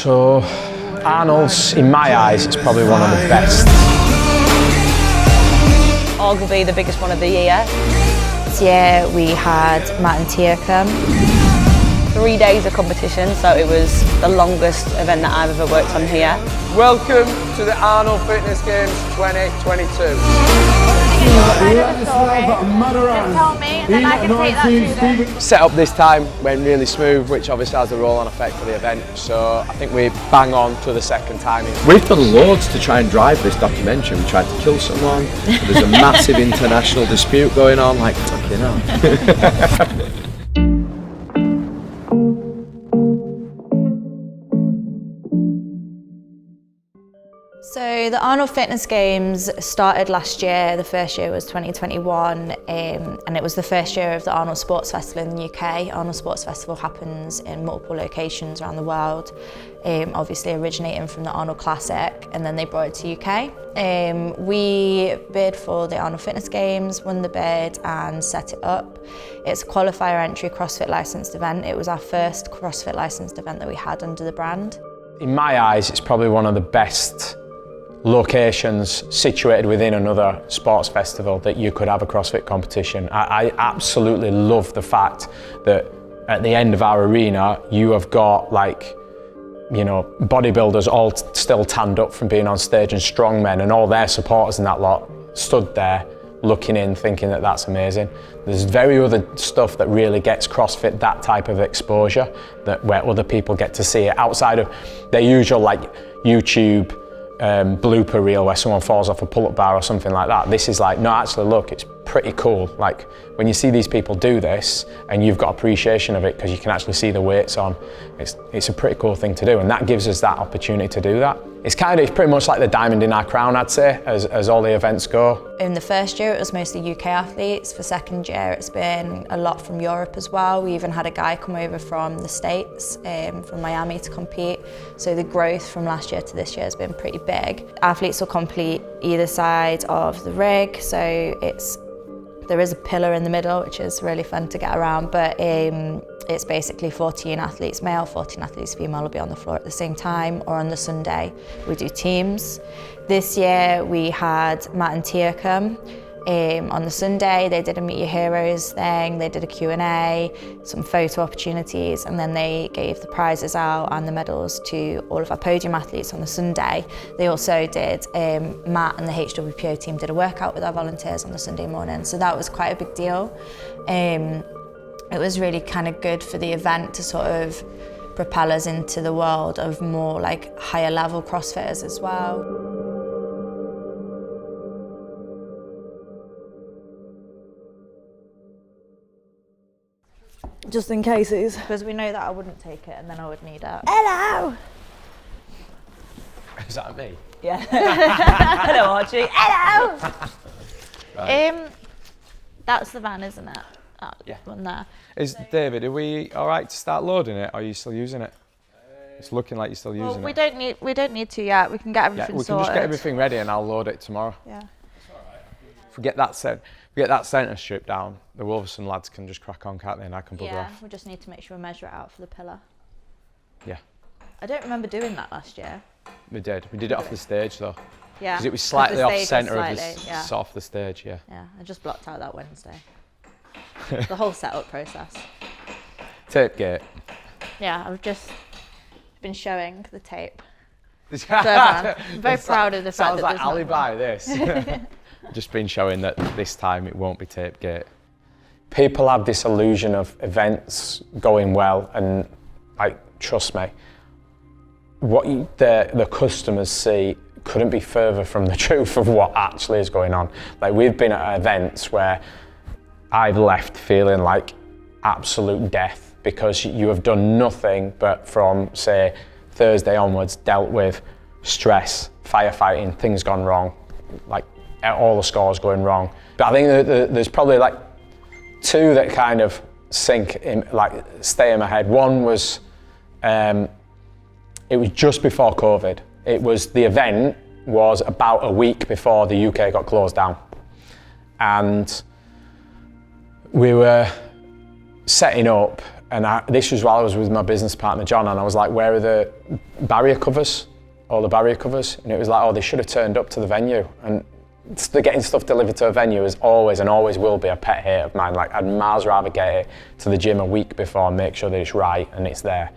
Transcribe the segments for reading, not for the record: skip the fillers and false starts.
So, Arnold's, in my eyes, it's probably one of the best. Arguably the biggest one of the year. This year we had Matt and Tia come. 3 days of competition, so it was the longest event that I've ever worked on here. Welcome to the Arnold Fitness Games 2022. Set up this time went really smooth, which obviously has a roll-on effect for the event. So I think we bang on to the second time. We've done loads to try and drive this documentary. We tried to kill someone. There's a massive international dispute going on. Like fucking hell. So the Arnold Fitness Games started last year. The first year was 2021 and it was the first year of the Arnold Sports Festival in the UK. Arnold Sports Festival happens in multiple locations around the world, obviously originating from the Arnold Classic, and then they brought it to UK. We bid for the Arnold Fitness Games, won the bid and set it up. It's a qualifier entry CrossFit licensed event. It was our first CrossFit licensed event that we had under the brand. In my eyes, it's probably one of the best locations situated within another sports festival that you could have a CrossFit competition. I absolutely love the fact that at the end of our arena, you have got bodybuilders all still tanned up from being on stage, and strongmen and all their supporters and that lot stood there looking in, thinking that that's amazing. There's very other stuff that really gets CrossFit that type of exposure, where other people get to see it outside of their usual YouTube blooper reel where someone falls off a pull-up bar or something like that. This is no, actually look, it's pretty cool. When you see these people do this and you've got appreciation of it because you can actually see the weights on, it's a pretty cool thing to do, and that gives us that opportunity to do that. It's pretty much like the diamond in our crown, I'd say, as all the events go. In the first year it was mostly UK athletes. For second year it's been a lot from Europe as well. We even had a guy come over from the States, from Miami, to compete. So the growth from last year to this year has been pretty big. Athletes will complete either side of the rig, so there is a pillar in the middle, which is really fun to get around, but it's basically 14 athletes male, 14 athletes female will be on the floor at the same time, or on the Sunday we do teams. This year we had Matt and Tia come. On the Sunday they did a Meet Your Heroes thing, they did a Q&A, some photo opportunities, and then they gave the prizes out and the medals to all of our podium athletes on the Sunday. They also did, Matt and the HWPO team did a workout with our volunteers on the Sunday morning, so that was quite a big deal. It was really kind of good for the event to sort of propel us into the world of more higher level CrossFitters as well. Just in cases. Because we know that I wouldn't take it and then I would need it. Hello! Is that me? Yeah. Hello, Archie. Hello! Right. That's the van, isn't it? That Yeah. one there. David, are we all right to start loading it, or are you still using it? It's looking like you're still using Well, it. we don't need to yet. We can get everything Yeah, we can sorted. just get everything ready and I'll load it tomorrow. Yeah. If we get that centre strip down, the Wolverson lads can just crack on, can't they? And I can bugger Yeah, off. we just need to make sure we measure it out for the pillar. Yeah, I don't remember doing that last year. we did. We did it off the stage though. Yeah. Because it was 'cause slightly the off stage was centre of slightly, yeah. off the stage, yeah. Yeah, I just blocked out that Wednesday. The whole setup process. Tape gate. Yeah, I've just been showing the tape. I'm very proud of the fact Sounds that like there's not alibi, this. Just been showing that this time it won't be tape gate. People have this illusion of events going well, and trust me, what the customers see couldn't be further from the truth of what actually is going on. We've been at events where I've left feeling like absolute death because you have done nothing but from, say, Thursday onwards, dealt with stress, firefighting, things gone wrong, all the scores going wrong. But I think there's probably two that kind of stay in my head. One was, it was just before COVID. The event was about a week before the UK got closed down. And we were setting up, and this was while I was with my business partner John, and I was like, where are the barrier covers? All the barrier covers? And it was like, oh, they should have turned up to the venue. And getting stuff delivered to a venue is always and always will be a pet hate of mine. Like, I'd miles rather get it to the gym a week before and make sure that it's right and it's there.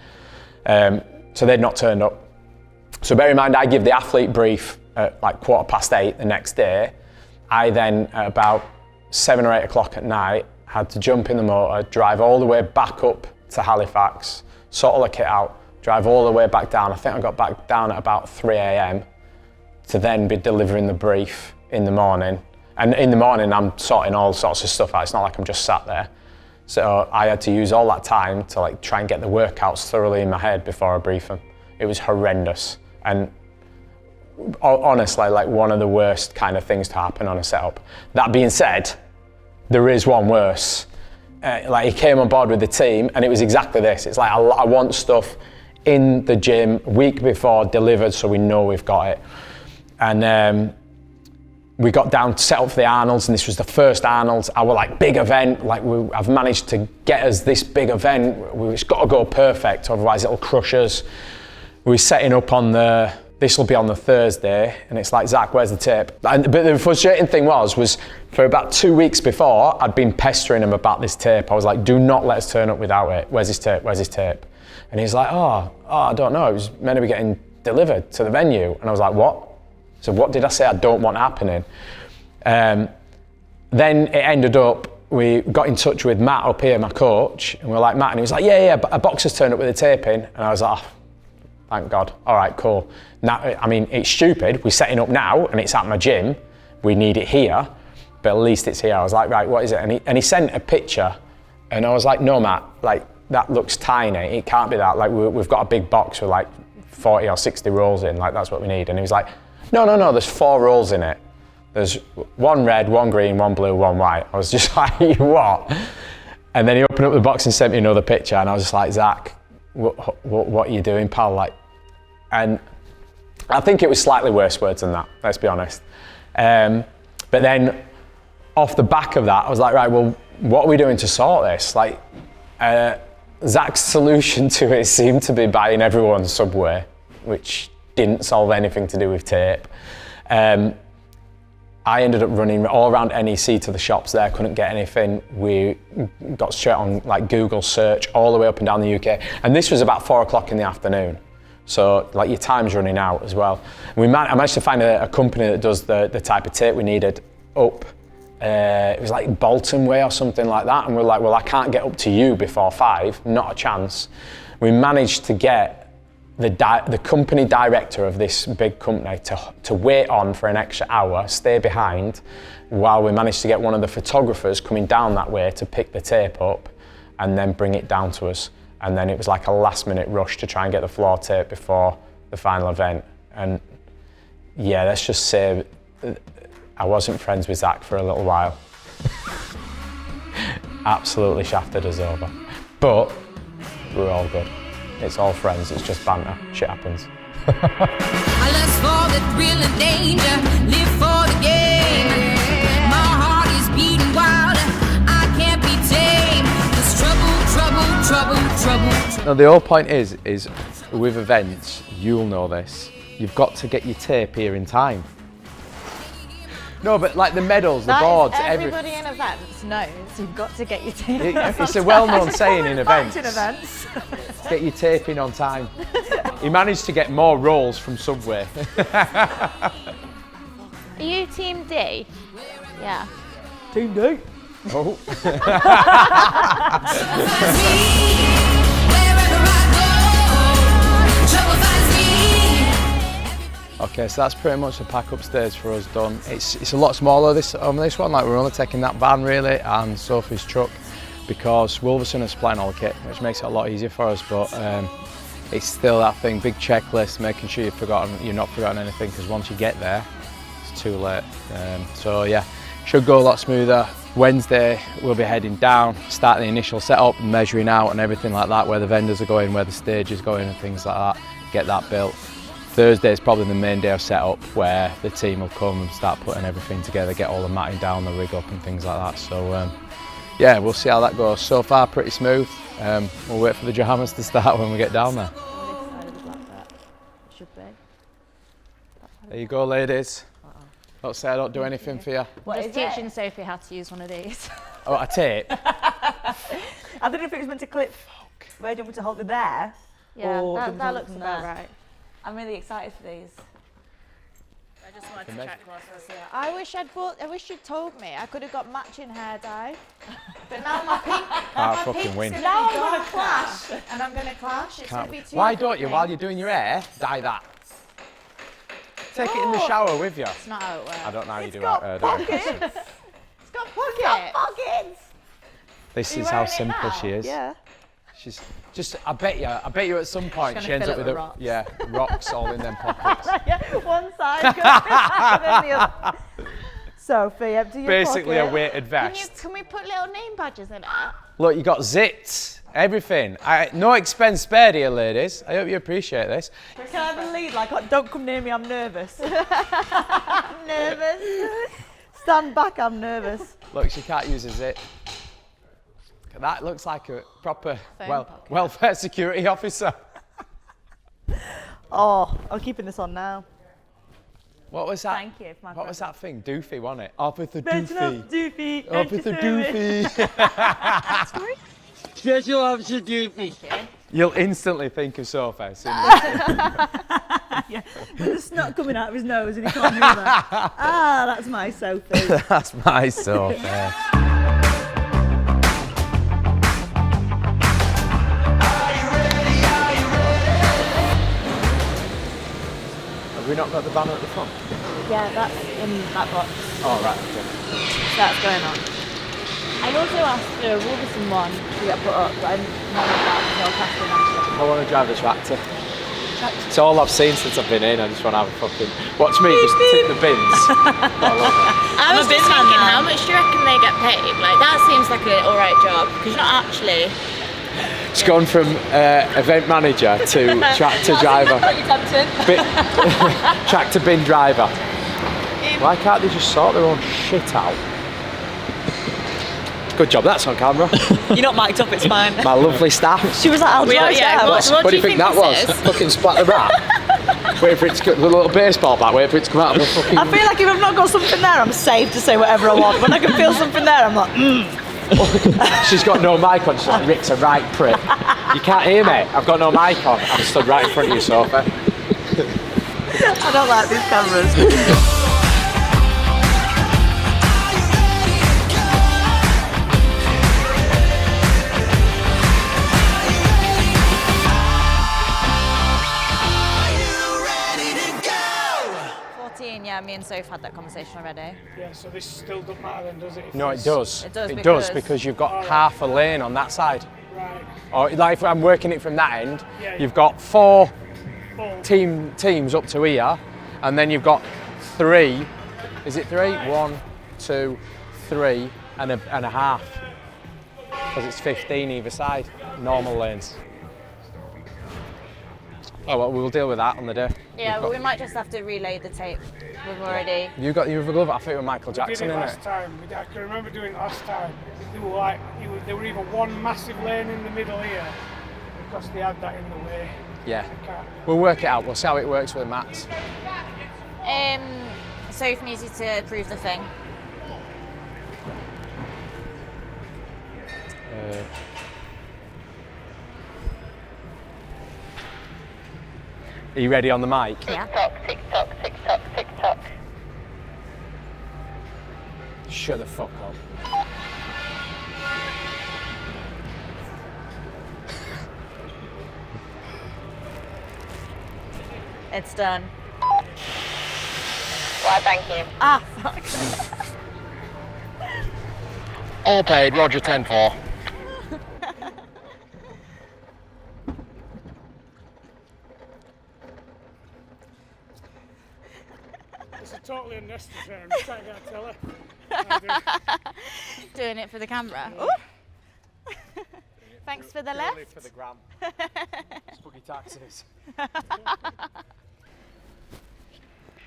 So they'd not turned up. So bear in mind, I give the athlete brief at like 8:15 the next day. I then, at about 7 or 8 o'clock at night, had to jump in the motor, drive all the way back up to Halifax, sort all the kit out, drive all the way back down. I think I got back down at about 3 a.m. to then be delivering the brief in the morning. And in the morning, I'm sorting all sorts of stuff out. It's not like I'm just sat there. So I had to use all that time to like try and get the workouts thoroughly in my head before I brief them. It was horrendous. And honestly, like one of the worst kind of things to happen on a setup. That being said, there is one worse. Like he came on board with the team and it was exactly this. It's like, I want stuff in the gym week before delivered so we know we've got it. And we got down to set up for the Arnolds, and this was the first Arnolds, our like big event. Like I've managed to get us this big event. It's got to go perfect, otherwise it'll crush us. We're setting up on this will be on the Thursday, and it's like, Zach, where's the tape? But the frustrating thing was for about 2 weeks before, I'd been pestering him about this tape. I was like, do not let us turn up without it. Where's his tape? Where's his tape? And he's like, oh, I don't know. It was meant to be getting delivered to the venue. And I was like, what? So what did I say I don't want happening? Then it ended up, we got in touch with Matt up here, my coach, and we were like, Matt, and he was like, yeah, a boxer's turned up with a tape in. And I was like, oh, thank God. All right, cool. Now, I mean, it's stupid. We're setting up now and it's at my gym. We need it here, but at least it's here. I was like, right, what is it? And he sent a picture, and I was like, no, Matt, like that looks tiny. It can't be that. Like we've got a big box with like 40 or 60 rolls in. Like that's what we need. And he was like, no, there's 4 rolls in it. There's 1 red, 1 green, 1 blue, 1 white. I was just like, what? And then he opened up the box and sent me another picture, and I was just like, Zach, what are you doing, pal? Like, and I think it was slightly worse words than that, let's be honest. But then off the back of that, I was like, right, well, what are we doing to sort this? Like, Zach's solution to it seemed to be buying everyone Subway, which didn't solve anything to do with tape. I ended up running all around NEC to the shops there, couldn't get anything. We got straight on like Google search all the way up and down the UK. And this was about 4 o'clock in the afternoon. So like your time's running out as well. I managed to find a company that does the type of tape we needed up. It was like Bolton Way or something like that. And we're like, well, I can't get up to you before 5, not a chance. We managed to get the company director of this big company to wait on for an extra hour, stay behind, while we managed to get one of the photographers coming down that way to pick the tape up and then bring it down to us. And then it was like a last minute rush to try and get the floor tape before the final event. And yeah, let's just say I wasn't friends with Zach for a little while. Absolutely shafted us over. But we're all good. It's all friends, it's just banter. Shit happens. I lust for the thrill and danger, live for the game. My heart is beating wild, I can't be tamed. There's trouble. Now the whole point is with events, you'll know this, you've got to get your tape here in time. No, but like the medals, the boards, everybody in events knows you've got to get your tape. It's a well-known saying in events. In events. Get your tape in on time. He managed to get more rolls from Subway. Are you Team D? Yeah. Team D. Oh. Okay, so that's pretty much the pack upstairs for us done. It's a lot smaller on this one, like we're only taking that van really and Sophie's truck because Wolverson is supplying all the kit, which makes it a lot easier for us, but it's still that thing, big checklist, making sure you're not forgotten anything, because once you get there, it's too late. So yeah, should go a lot smoother. Wednesday we'll be heading down, starting the initial setup, measuring out and everything like that, where the vendors are going, where the stage is going and things like that, get that built. Thursday is probably the main day of setup where the team will come and start putting everything together, get all the matting down, the rig up and things like that. So yeah, we'll see how that goes. So far, pretty smooth. We'll wait for the dramas to start when we get down there. Should be. There you go, ladies. Don't say I don't do anything for you. What is teaching Sophie how to use one of these. Oh, a tape? I don't know if it was meant to clip. Where do you want me to hold it there? Yeah, Or that, do you that want looks it about there? right. I'm really excited for these. I just wanted to check whilst I was here. I wish you'd told me. I could have got matching hair dye. But now my pink. Can't fucking win. Now I'm gonna clash. And I'm gonna clash. It's gonna be too Why don't you, different. while you're doing your hair, dye that? Take it in the shower with you. It's not how it works. I don't know how you It's do got that. pockets. It's got pockets. Pockets. This you is how wearing it simple now? she is. Yeah. She's just, I bet you at some point gonna she ends fill up it with with rocks. yeah, rocks all in them pockets. Yeah, one side goes and then the other. Sophie, empty your Basically a pocket. weighted vest. Can we put little name badges in it? Look, you got zits, everything. No expense spared here, ladies. I hope you appreciate this. Can I have a lead? Like, don't come near me, I'm nervous. I'm nervous. Stand back, I'm nervous. Look, she can't use a zit. That looks like a proper pocket. welfare security officer. Oh, I'm keeping this on now. What was that? Thank you. For my What was that thing? Doofy, wasn't it? Up with the Mention doofy. of Doofy. Up with the doofy. Special officer Doofy. You'll instantly think of Sophie as soon as Yeah, with the snot coming out of his nose and he can't move that. Ah, that's my Sophie. That's my Sophie. Have we not got the banner at the front? Yeah, that's in that box. Oh, right, okay. That's going on. I also asked for a Wolverton one to get put up, but I'm not about until Catherine actually. I want to drive the tractor. It's all I've seen since I've been in. I just want to have a fucking... Watch me just tip the bins. I was just thinking, how much do you reckon they get paid? Like, that seems like an alright job, because you're not actually... It's gone from event manager to tractor driver. Tractor bin driver. Why can't they just sort their own shit out? Good job, that's on camera. You're not mic'd up, it's fine. My lovely staff. She was at Alger's what do you think that was? Fucking splat the rat? Wait for it to get the little baseball bat, wait for it to come out of the fucking... I feel like if I've not got something there, I'm safe to say whatever I want. When I can feel something there, I'm like, She's got no mic on, she's like, Rick's a right prick. You can't hear me, I've got no mic on. I'm stood right in front of you, Sophie. I don't like these cameras. Yeah, me and Soph had that conversation already. Yeah, so this still doesn't matter then, does it? No, it does. It does It because- does because you've got half a lane on that side. Right. Or like if I'm working it from that end, Yeah, yeah. you've got four Full. teams up to here, and then you've got three. Is it three? 1, 2, 3, and a half. Because it's 15 either side. Normal lanes. Oh well, we'll deal with that on the day. Yeah, but we might just have to relay the tape. We've already... You got your glove. I think it was Michael We did Jackson it in last it. time. I can remember doing it last time. They were like, they were either one massive lane in the middle here, because they had that in the way. Yeah. I can't. We'll work it out. We'll see how it works with the mats. Soph needs you to approve the thing. Are you ready on the mic? Yeah. Tick-tock. Shut the fuck up. It's done. Why, thank you. Ah, fuck. All paid. Roger 10-4. This is totally unnecessary. I'm just trying to get a teller. Doing it for the camera. Ooh. Thanks for the lift. For the gram. Spooky taxes.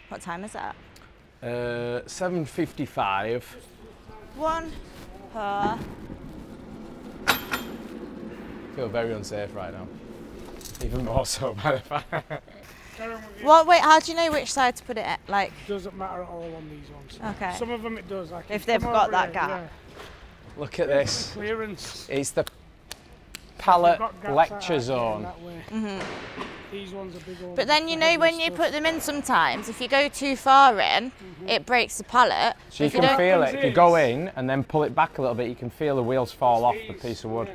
What time is that? 7:55. One per feel very unsafe right now. Even more so by the fact. What? Wait, how do you know which side to put it at? Like, Doesn't matter at all on these ones. okay. Some of them it does. Like If you they've come got over that here, gap. yeah. Look at this. Clearance. It's the You've pallet got gaps lecture like that zone. that way. These ones are big ones. But then you for know heavy when you stuff. put them in sometimes, if you go too far in, it breaks the pallet. So you If you can don't- feel it. If you go in and then pull it back a little bit, you can feel the wheels fall off the These, piece of wood yeah,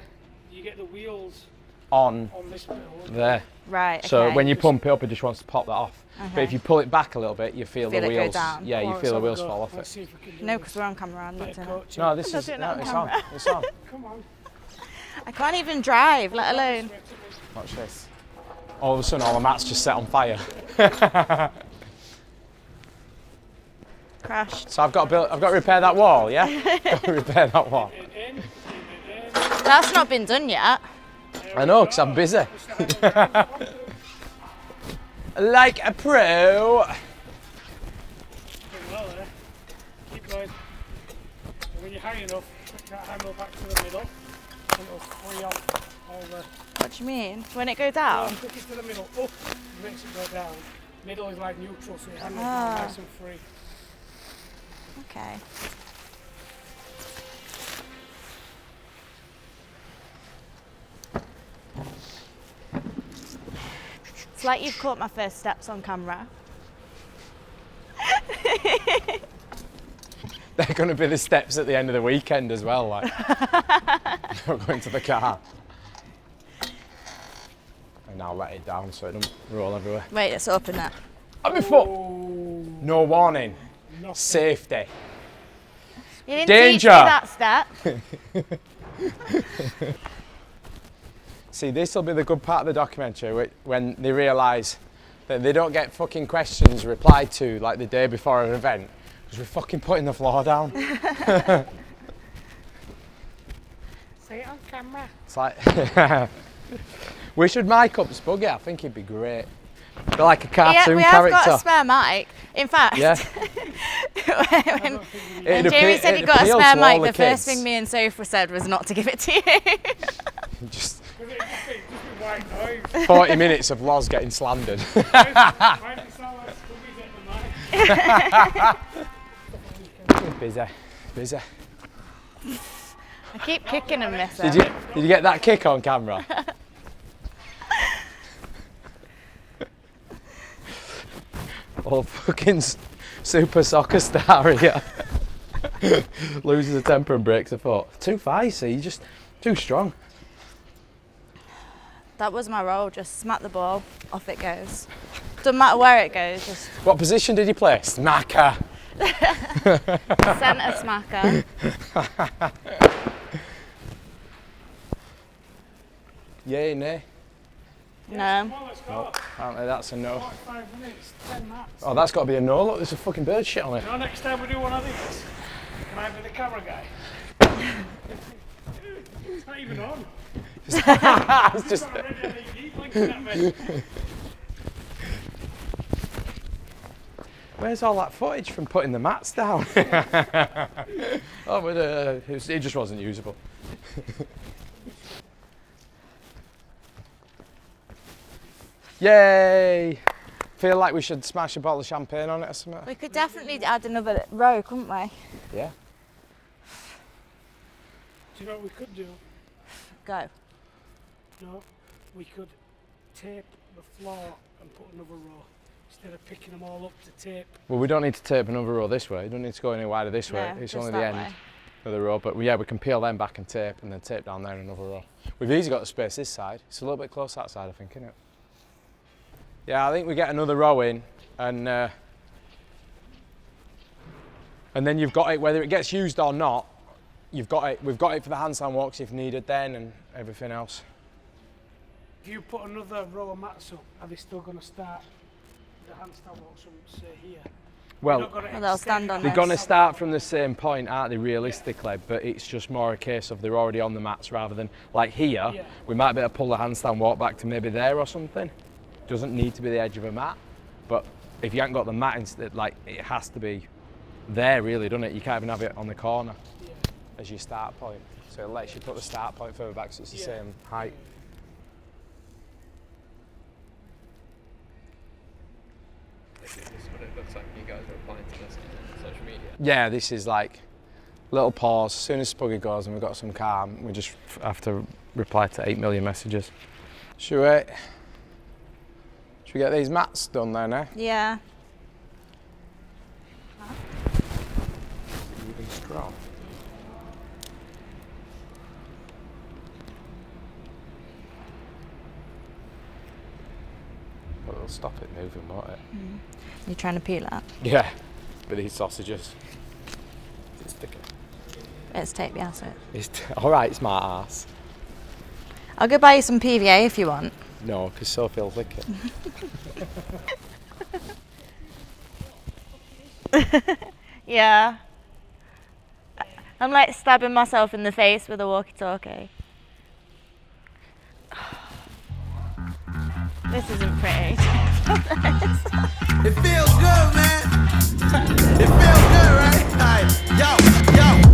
you get the wheels on on this bit of wood. there. Right, okay. So when you pump it up, it just wants to pop that off. But if you pull it back a little bit, you feel, Feel the it go wheels. down. Yeah, you Well, feel the let's wheels have a go. fall off Let's it. see if we can do No, this. because we're on camera, I'm not Bit of doing it. coaching. No, this Don't is do it no, on it's camera. on. It's on. Come on. I can't even drive, let alone. Watch this. All of a sudden, all the mats just set on fire. Crashed. So I've got to repair that wall. Yeah, got to repair that wall. That's not been done yet. I know, because I'm busy. Like a pro. Doing well there. Keep going. And when you're high enough, put that handle back to the middle. And it'll free up all the... What do you mean? When it go down? Put it to the middle, up, makes it go down. Middle is like neutral, so your handle's nice and free. Okay. It's like you've caught my first steps on camera. They're going to be the steps at the end of the weekend as well. Like, not going to the car. And now let it down so it doesn't roll everywhere. Wait, let's open that. On my foot. No warning. Nothing. Safety. You didn't Danger. teach me that step. See, this will be the good part of the documentary when they realise that they don't get fucking questions replied to like the day before an event because we're fucking putting the floor down. Say it on camera. It's like, we should mic up Spuggy. I think he'd be great. Be like a cartoon we have character. got a spare mic. In fact, Yeah. when It'd Jamie said he it'd got a appeal spare to all mic, the the first kids. thing me and Sophie said was not to give it to you. Just Because it just be white noise. 40 minutes of Loz getting slandered. Why does it sound like Scooby's at the mic? Busy. I keep kicking and missing. Did you get that kick on camera? Oh, fucking super soccer star here. Loses a temper and breaks a foot. Too feisty, you're just too strong. That was my role, just smack the ball, off it goes. Doesn't matter where it goes, just What position did you play? Smacker. centre smacker. Yay, nay? No. Come on, let's go. Apparently that's a no. 5 minutes, 10 mats. Oh, that's got to be a no. Look, there's a fucking bird shit on it. No, next time we do one of these, can I be the camera guy? It's not even on. It's just. Got a red LED blinking at me. Where's all that footage from putting the mats down? Oh, but it just wasn't usable. Yay! Feel like we should smash a bottle of champagne on it or something? We could definitely add another row, couldn't we? Yeah. Do you know what we could do? Go. No, we could tape the floor and put another row instead of picking them all up to tape. Well, we don't need to tape another row this way. You don't need to go any wider this way. No, It's just only the that end way. of the row. But yeah, we can peel them back and then tape down there another row. We've easily got the space this side. It's a little bit close that side, I think, isn't it? Yeah, I think we get another row in and then you've got it, whether it gets used or not, you've got it. We've got it for the handstand walks if needed then and everything else. If you put another row of mats up, are they still going to start the handstand walks from, say, here? Well, Not gonna Well, they'll extend stand on that. they're this. going to start from the same point, aren't they, realistically? But it's just more a case of they're already on the mats rather than, like here, Yeah. we might be able to pull the handstand walk back to maybe there or something. Doesn't need to be the edge of a mat, but if you haven't got the mat instead, like, it has to be there really, doesn't it? You can't even have it on the corner as your start point. So it lets you put the start point further back so it's the same height. This is what it looks like you guys are applying to this on social media. Yeah, this is like little pause. As soon as Spuggy goes and we've got some calm, we just have to reply to 8 million messages. Should we get these mats done then, eh? Yeah. Moving straw. But it'll stop it moving, won't it? You're trying to peel it? Yeah, with these sausages. It's sticky. It's tape, yeah, so. Alright, smart ass. I'll go buy you some PVA if you want. No, because Sophie will lick it. Yeah. I'm like stabbing myself in the face with a walkie-talkie. This isn't pretty. It feels good, man. It feels good, right? Yo,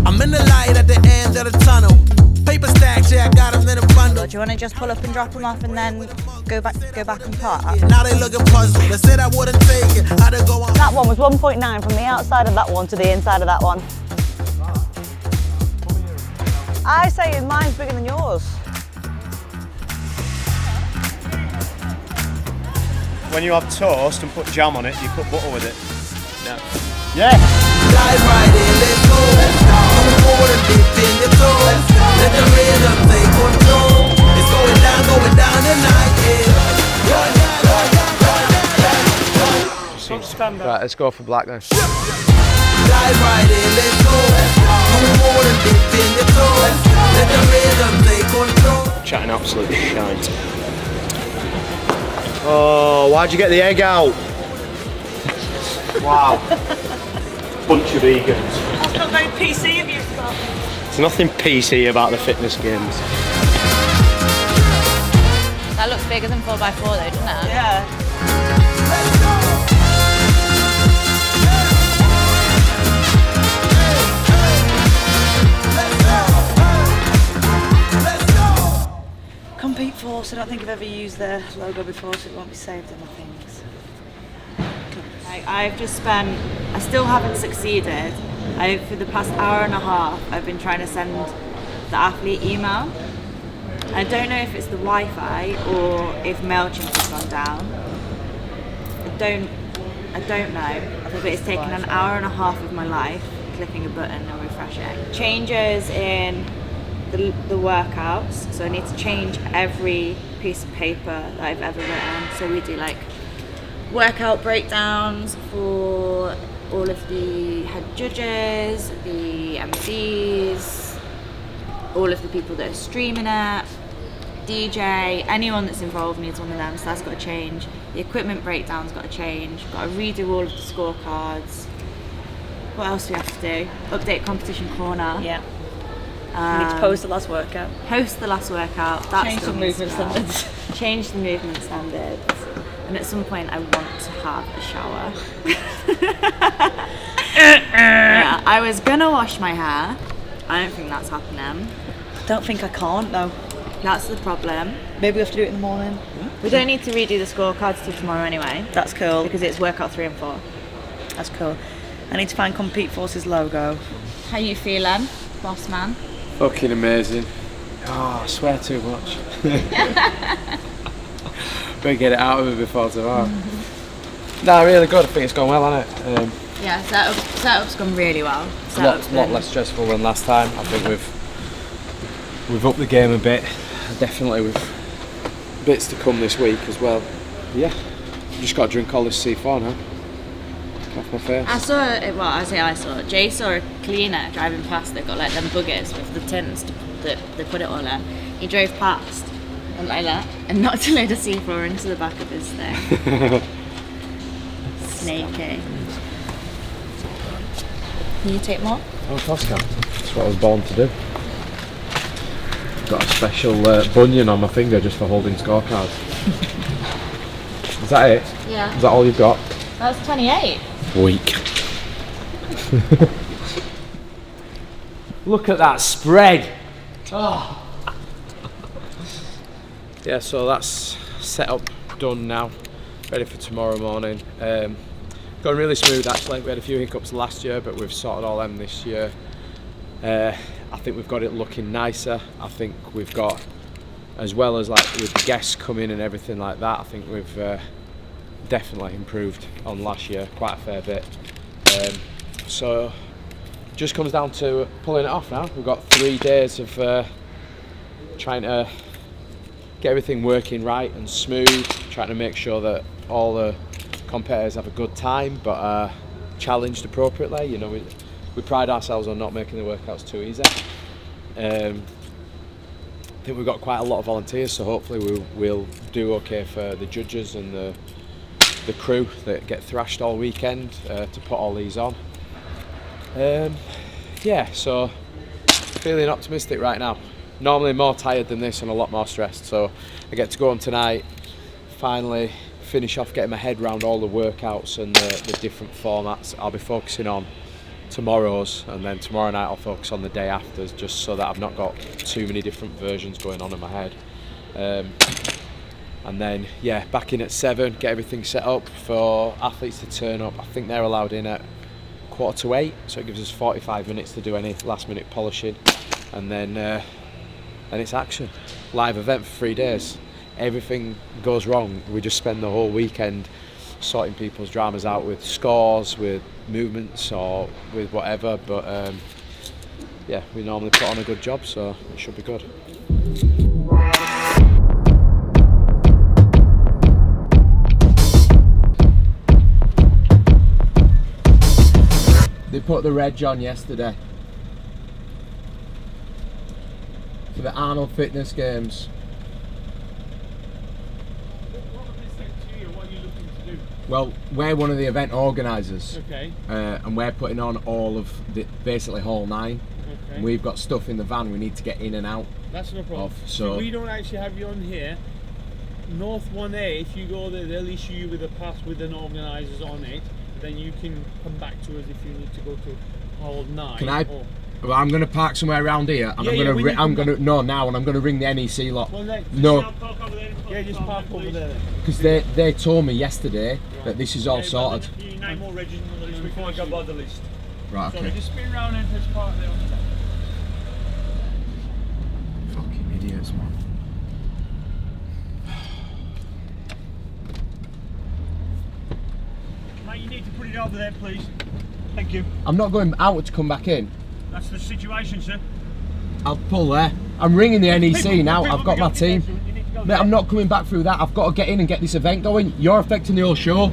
I'm in the light at the end of the tunnel. Paper stacks, yeah, I got them in a bundle. Do you want to just pull up and drop them off and then go back and park? Now they looking puzzled. They said I wouldn't take it. How'd it go on? That one was 1.9 from the outside of that one to the inside of that one. I say mine's bigger than yours. When you have toast and put jam on it, you put butter with it. No. Yeah. Dive right in, let's go. Come forward and dip in your toes. Let the rhythm take control. It's going down tonight, yeah. Going down. Right, let's go for black then. Dive right in, let's go. Come forward and dip in your toes. Let the rhythm take control. Chatting absolute shite. Oh, why'd you get the egg out? Wow. Bunch of vegans. That's not very PC of you, Scott. There's nothing PC about the fitness games. That looks bigger than 4x4 though, doesn't it? Yeah. Compete Force, I don't think I've ever used their logo before, so it won't be saved in my things. I've just spent, I still haven't succeeded. For the past hour and a half, I've been trying to send the athlete email. I don't know if it's the Wi-Fi or if MailChimp has gone down. I don't know, but it's taken an hour and a half of my life clicking a button and refreshing. Changes in the workouts, so I need to change every piece of paper that I've ever written. So we do like workout breakdowns for all of the head judges, the MCs, all of the people that are streaming it, DJ, anyone that's involved needs one of them, so that's got to change. The equipment breakdown's got to change, got to redo all of the scorecards. What else do we have to do? Update competition corner. Yeah. You need to post the last workout. Post the last workout. That's Change the movement standards. Change the movement standards. And at some point I want to have a shower. Yeah, I was gonna wash my hair. I don't think that's happening. Don't think I can't, though. That's the problem. Maybe we have to do it in the morning. We don't need to redo the scorecards till tomorrow anyway. That's cool. Because it's workout 3 and 4. That's cool. I need to find Compete Force's logo. How you feeling, boss man? Fucking amazing. Oh, I swear too much. Better get it out of me before tomorrow. Nah, really good. I think it's gone well, hasn't it? Yeah, setup's gone really well. A lot less stressful than last time. I think we've upped the game a bit. Definitely with bits to come this week as well. Yeah, just got to drink all this C4 now. Off my face. I saw Jay saw a cleaner driving past that got like them buggers with the tins that they put it all in. He drove past and like that and knocked a load of C4 into the back of his thing. Snaky. Can you take more? Oh, of course I can. That's what I was born to do. Got a special bunion on my finger just for holding scorecards. Is that it? Yeah. Is that all you've got? That's 28. Weak. Look at that spread. Oh. Yeah, so that's set up, done now, ready for tomorrow morning. Going really smooth actually. We had a few hiccups last year, but we've sorted all them this year. I think we've got it looking nicer. I think we've got, as well as like with guests coming and everything like that, I think we've definitely improved on last year quite a fair bit. So just comes down to pulling it off now. We've got 3 days of trying to get everything working right and smooth, trying to make sure that all the competitors have a good time, but challenged appropriately. You know, we pride ourselves on not making the workouts too easy. I think we've got quite a lot of volunteers, so hopefully we'll do okay for the judges and the crew that get thrashed all weekend to put all these on. Yeah, so feeling optimistic right now. Normally more tired than this and a lot more stressed, so I get to go on tonight, finally finish off getting my head around all the workouts and the different formats. I'll be focusing on tomorrow's, and then tomorrow night I'll focus on the day after's, just so that I've not got too many different versions going on in my head. And then yeah, back in at 7, get everything set up for athletes to turn up. I think they're allowed in at 7:45, so it gives us 45 minutes to do any last minute polishing, and then it's action. Live event for 3 days. Everything goes wrong, we just spend the whole weekend sorting people's dramas out with scores, with movements, or with whatever, but yeah, we normally put on a good job, so it should be good. They put the reg on yesterday for the Arnold Fitness Games. Well, we're one of the event organisers, Okay. And we're putting on all of basically Hall 9. Okay. We've got stuff in the van we need to get in and out. That's no problem. So we don't actually have you on here. North 1A, if you go there, they'll issue you with a pass with an organisers on it. Then you can come back to us if you need to go to Hall 9. Can I? Well, I'm going to park somewhere around here, and I'm going to now, and I'm going to ring the NEC lot. Well, no. Yeah, just park over there. Because they told me yesterday that this is all sorted. You name more registered on the list before I go by the list. Right, okay. So just spin round and press park there on the top. Fucking idiots, man. Mate, you need to put it over there, please. Thank you. I'm not going out to come back in. That's the situation, sir. I'll pull there. I'm ringing the NEC now. I've got my team. Mate, I'm not coming back through that. I've got to get in and get this event going. You're affecting the whole show.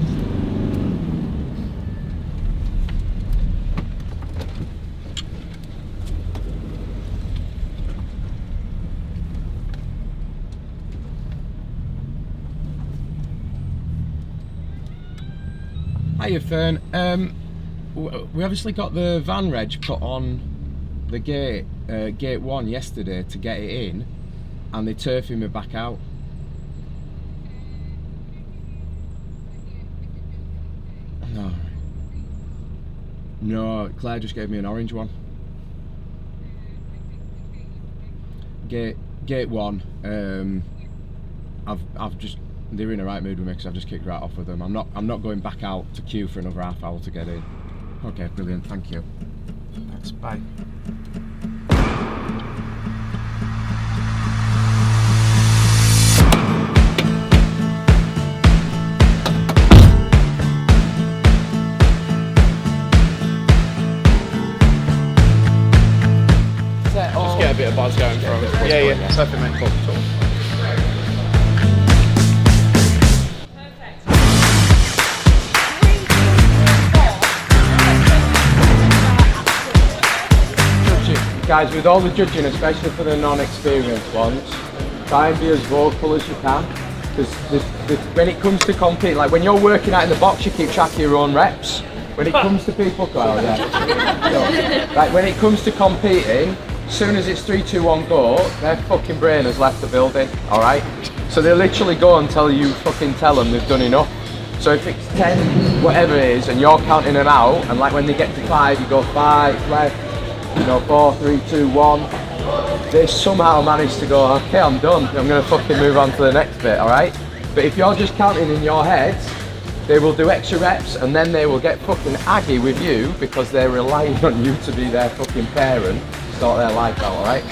Hiya, Fern. We obviously got the van reg put on the gate 1 yesterday to get it in, and they turfing me back out. No, Claire just gave me an orange one. Gate 1. I've just, they're in a right mood with me because I've just kicked right off with them. I'm not going back out to queue for another half hour to get in. Okay, brilliant, thank you. Thanks, bye. Just get a bit of buzz going from it. Yeah, perfect, mate. Cool. Guys, with all the judging, especially for the non-experienced ones, try and be as vocal as you can. Because when it comes to compete, like when you're working out in the box, you keep track of your own reps. When it comes to people, like when it comes to competing, as soon as it's 3, 2, 1, go, their fucking brain has left the building. All right. So they literally go until you fucking tell them they've done enough. So if it's 10, whatever it is, and you're counting them out, and like when they get to 5, you go 5 left. You know, 4, 3, 2, 1. they somehow managed to go, okay, I'm done, I'm going to fucking move on to the next bit, alright? But if you're just counting in your head, they will do extra reps and then they will get fucking aggy with you because they're relying on you to be their fucking parent to sort their life out, alright?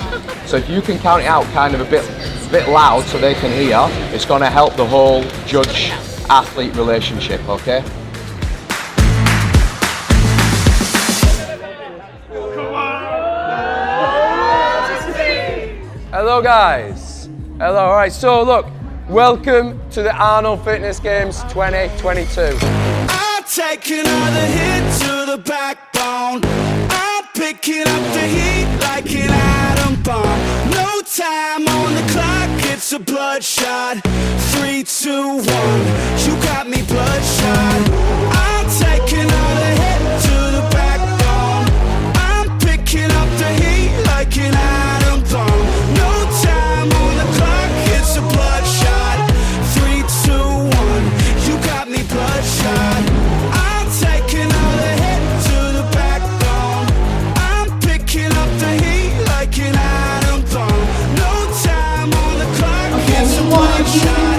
So if you can count it out kind of a bit loud so they can hear, it's going to help the whole judge-athlete relationship, okay? Hello guys. Hello, alright, so look, welcome to the Arnold Fitness Games 2022. I'm taking all the hit to the backbone. I'm picking up the heat like an atom bomb. No time on the clock, it's a bloodshot. 3, 2, 1, you got me bloodshot. I'm taking all the hit to the backbone. I'm picking up the heat like an atom bomb. No time on the clock, it's a bloodshot. 3, 2, 1, you got me bloodshot. I'm taking all the hit to the backbone. I'm picking up the heat like an atom bomb. No time on the clock, it's a bloodshot.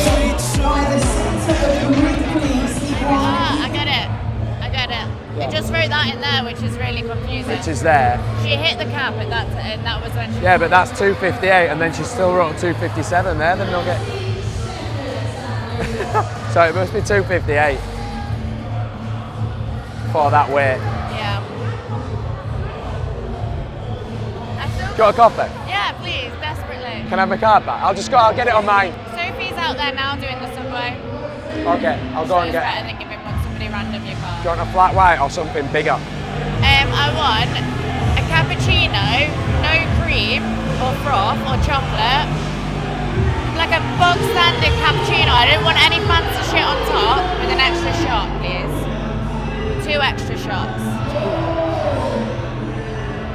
3, 2, 1. I get it. They just wrote that in there, which is really confusing. Which is there. She hit the cap and that was when she... Yeah, but that's 258 and then she still wrote 257 there, then they'll get... So it must be 258 for that weight. Yeah. Got a coffee? Yeah, please, desperately. Can I have my card back? I'll get it on mine. Sophie's out there now doing the subway. Okay, I'll go and It's get better than giving somebody random your card. Do you want a flat white or something bigger? I want a cappuccino, no cream or froth or chocolate. Like a bog standard cappuccino. I don't want any fancy shit on top with an extra shot, please. 2 extra shots.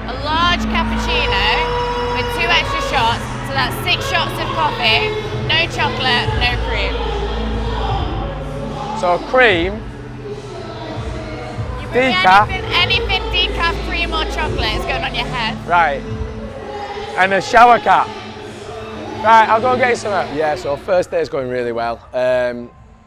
A large cappuccino with 2 extra shots, so that's 6 shots of coffee, no chocolate, no cream. So cream, decaf. Anything decaf, cream or chocolate is going on your head. Right. And a shower cap. Right, I'll go and get you some. Yeah, so first day's going really well.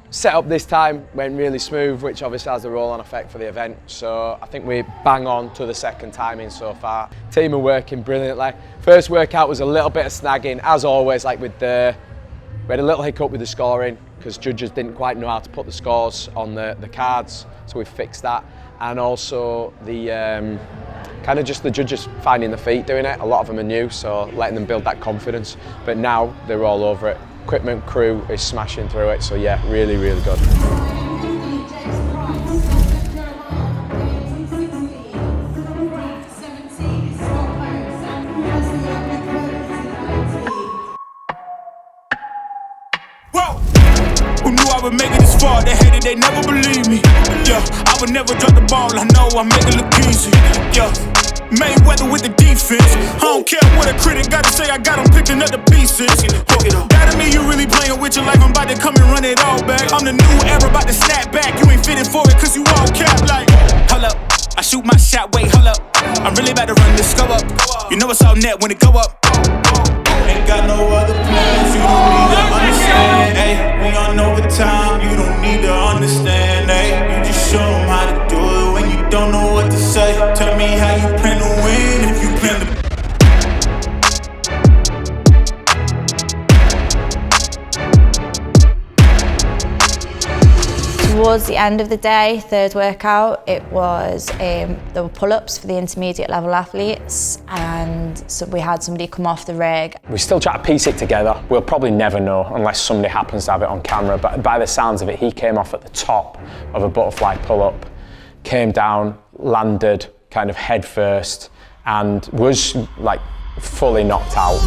Set up this time went really smooth, which obviously has a roll-on effect for the event. So I think we bang on to the second timing so far. Team are working brilliantly. First workout was a little bit of snagging, as always, like with we had a little hiccup with the scoring because judges didn't quite know how to put the scores on the cards, so we fixed that. And also the kind of just the judges finding the feet doing it. A lot of them are new, so letting them build that confidence. But now they're all over it. Equipment crew is smashing through it, so yeah, really, really good. Who knew I would make it this far? They hated, they never believed me. Yeah, I would never drop the ball. I know I make it look easy. Yeah, Mayweather with the defense. I don't care what a critic got to say. I got them picking up the pieces. That to me, you really playing with your life. I'm about to come and run it all back. I'm the new era, about to snap back. You ain't fitting for it, cause you all cap like. Hold up, I shoot my shot. Wait, hold up. I'm really about to run this go up. You know it's all net when it go up. Ain't got no other plans, you don't need to understand, ayy. We on overtime, you don't need to understand, ayy. You just show them how to do it when you don't know what to say. Tell me how you plan to win if you plan to. Towards the end of the day, third workout, it was there were pull-ups for the intermediate level athletes, and so we had somebody come off the rig. We still try to piece it together. We'll probably never know unless somebody happens to have it on camera, but by the sounds of it, he came off at the top of a butterfly pull-up, came down, landed kind of head first, and was like fully knocked out.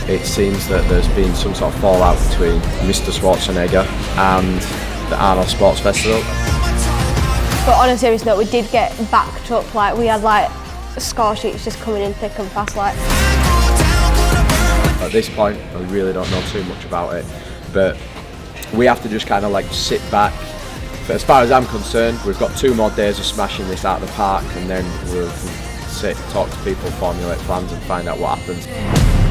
It seems that there's been some sort of fallout between Mr. Schwarzenegger and the Arnold Sports Festival. But on a serious note, we did get backed up, like we had like score sheets just coming in thick and fast like. At this point, I really don't know too much about it, but we have to just kind of like sit back. But as far as I'm concerned, we've got 2 more days of smashing this out of the park, and then we'll sit, talk to people, formulate plans and find out what happens.